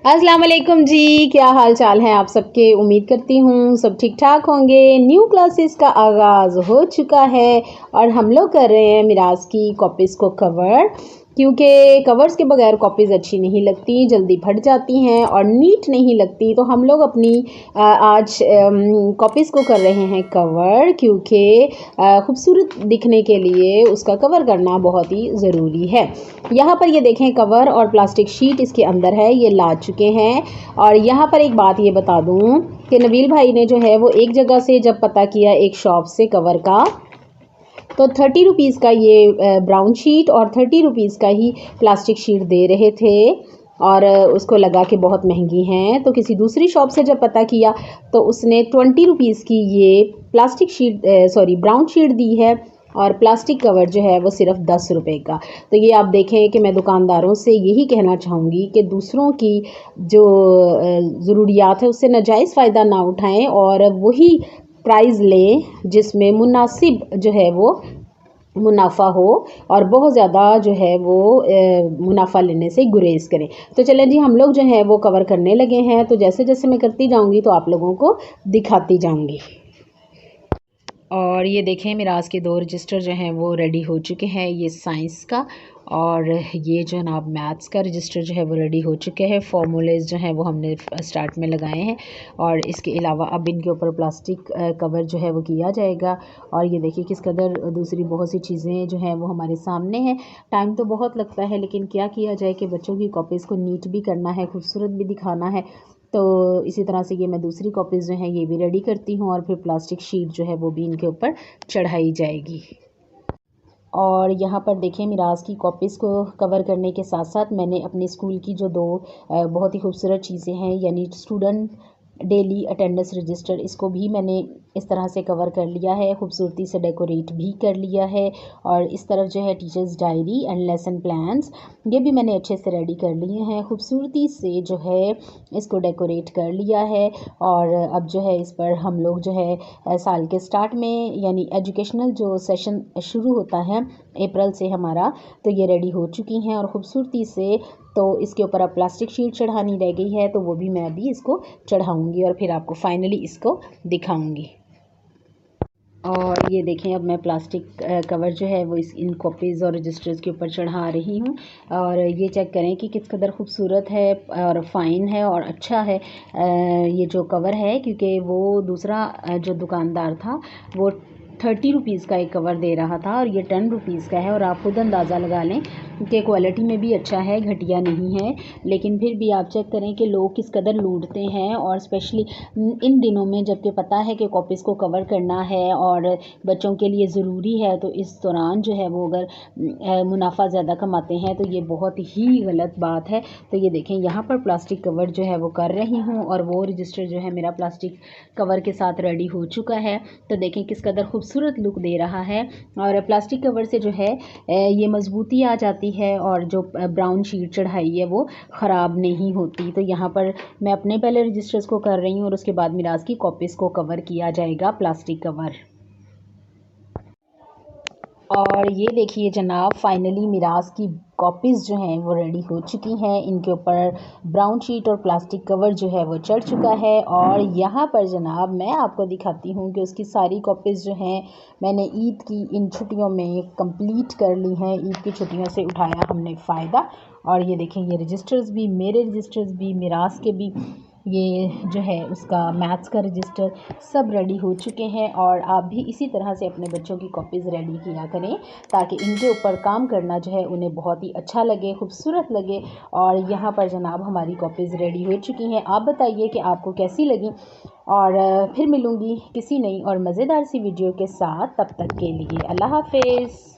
अस्सलाम वालेकुम जी, क्या हाल चाल है आप सबके। उम्मीद करती हूँ सब ठीक ठाक होंगे। न्यू क्लासेस का आगाज़ हो चुका है और हम लोग कर रहे हैं मिराज की कॉपीज़ को कवर, क्योंकि कवर्स के बगैर कॉपीज़ अच्छी नहीं लगती, जल्दी फट जाती हैं और नीट नहीं लगती। तो हम लोग अपनी आज कॉपीज़ को कर रहे हैं कवर, क्योंकि ख़ूबसूरत दिखने के लिए उसका कवर करना बहुत ही ज़रूरी है। यहाँ पर ये देखें, कवर और प्लास्टिक शीट इसके अंदर है, ये ला चुके हैं। और यहाँ पर एक बात ये बता दूँ कि नबील भाई ने जो है वो एक जगह से जब पता किया, एक शॉप से कवर का, तो 30 रुपीज़ का ये ब्राउन शीट और 30 रुपीज़ का ही प्लास्टिक शीट दे रहे थे और उसको लगा कि बहुत महंगी हैं। तो किसी दूसरी शॉप से जब पता किया तो उसने 20 रुपीज़ की ये प्लास्टिक शीट ब्राउन शीट दी है और प्लास्टिक कवर जो है वो सिर्फ 10 रुपए का। तो ये आप देखें कि मैं दुकानदारों से यही कहना चाहूँगी कि दूसरों की जो ज़रूरियात है उससे नाजायज़ फ़ायदा ना उठाएं और वही प्राइस लें जिसमें मुनासिब जो है वो मुनाफा हो, और बहुत ज़्यादा जो है वो मुनाफा लेने से गुरेज करें। तो चलें जी, हम लोग जो है वो कवर करने लगे हैं। तो जैसे जैसे मैं करती जाऊँगी तो आप लोगों को दिखाती जाऊँगी। और ये देखें, मिराज के 2 रजिस्टर जो हैं वो रेडी हो चुके हैं। ये साइंस का और ये जो जनाब मैथ्स का रजिस्टर जो है वो रेडी हो चुके हैं। फार्मूलेज जो हैं वो हमने स्टार्ट में लगाए हैं और इसके अलावा अब इनके ऊपर प्लास्टिक कवर जो है वो किया जाएगा। और ये देखिए किस कदर दूसरी बहुत सी चीज़ें जो हैं वो हमारे सामने हैं। टाइम तो बहुत लगता है, लेकिन क्या किया जाए कि बच्चों की कॉपीज़ को नीट भी करना है, खूबसूरत भी दिखाना है। तो इसी तरह से ये मैं दूसरी कॉपीज़ जो हैं ये भी रेडी करती हूँ और फिर प्लास्टिक शीट जो है वो भी इनके ऊपर चढ़ाई जाएगी। और यहाँ पर देखें, मिराज की कॉपीज़ को कवर करने के साथ साथ मैंने अपने स्कूल की जो 2 बहुत ही खूबसूरत चीज़ें हैं, यानी स्टूडेंट डेली अटेंडेंस रजिस्टर, इसको भी मैंने इस तरह से कवर कर लिया है, खूबसूरती से डेकोरेट भी कर लिया है। और इस तरफ जो है teachers diary and lesson plans, ये भी मैंने अच्छे से रेडी कर लिए हैं, खूबसूरती से जो है इसको डेकोरेट कर लिया है। और अब जो है इस पर हम लोग जो है साल के स्टार्ट में, यानी एजुकेशनल जो सेशन शुरू होता है अप्रैल से हमारा, तो ये रेडी हो चुकी हैं और ख़ूबसूरती से। तो इसके ऊपर अब प्लास्टिक शीट चढ़ानी रह गई है, तो वो भी मैं अभी इसको चढ़ाऊँगी और फिर आपको फाइनली इसको दिखाऊँगी। और ये देखें, अब मैं प्लास्टिक कवर जो है वो इन कॉपीज़ और रजिस्टर्स के ऊपर चढ़ा रही हूँ। और ये चेक करें कि किस कदर खूबसूरत है और फ़ाइन है और अच्छा है ये जो कवर है, क्योंकि वो दूसरा जो दुकानदार था वो 30 रुपीज़ का एक कवर दे रहा था और ये 10 रुपीज़ का है। और आप खुद अंदाज़ा लगा लें कि क्वालिटी में भी अच्छा है, घटिया नहीं है। लेकिन फिर भी आप चेक करें कि लोग किस कदर लूटते हैं, और स्पेशली इन दिनों में जबकि पता है कि कॉपीज़ को कवर करना है और बच्चों के लिए ज़रूरी है, तो इस दौरान जो है वो अगर मुनाफा ज़्यादा कमाते हैं तो ये बहुत ही गलत बात है। तो ये देखें, यहाँ पर प्लास्टिक कवर जो है वो कर रही हूँ और वो रजिस्टर जो है मेरा प्लास्टिक कवर के साथ रेडी हो चुका है। तो देखें किस कदर खूबसूरत लुक दे रहा है। और प्लास्टिक कवर से जो है ये मजबूती आ जाती है और जो ब्राउन शीट चढ़ाई है वो ख़राब नहीं होती। तो यहाँ पर मैं अपने पहले रजिस्टर्स को कर रही हूँ और उसके बाद मिराज की कॉपीज़ को कवर किया जाएगा प्लास्टिक कवर। और ये देखिए जनाब, फाइनली मिराज की कॉपीज़ जो हैं वो रेडी हो चुकी हैं। इनके ऊपर ब्राउन शीट और प्लास्टिक कवर जो है वो चढ़ चुका है। और यहाँ पर जनाब मैं आपको दिखाती हूँ कि उसकी सारी कॉपीज़ जो हैं मैंने ईद की इन छुट्टियों में कंप्लीट कर ली हैं। ईद की छुट्टियों से उठाया हमने फ़ायदा। और ये देखें, ये रजिस्टर्स भी, मेरे रजिस्टर्स भी, मिराज के भी, ये जो है उसका मैथ्स का रजिस्टर, सब रेडी हो चुके हैं। और आप भी इसी तरह से अपने बच्चों की कॉपीज़ रेडी किया करें ताकि इनके ऊपर काम करना जो है उन्हें बहुत ही अच्छा लगे, खूबसूरत लगे। और यहाँ पर जनाब हमारी कॉपीज़ रेडी हो चुकी हैं। आप बताइए कि आपको कैसी लगी। और फिर मिलूँगी किसी नई और मज़ेदार सी वीडियो के साथ। तब तक के लिए अल्लाह हाफ़िज़।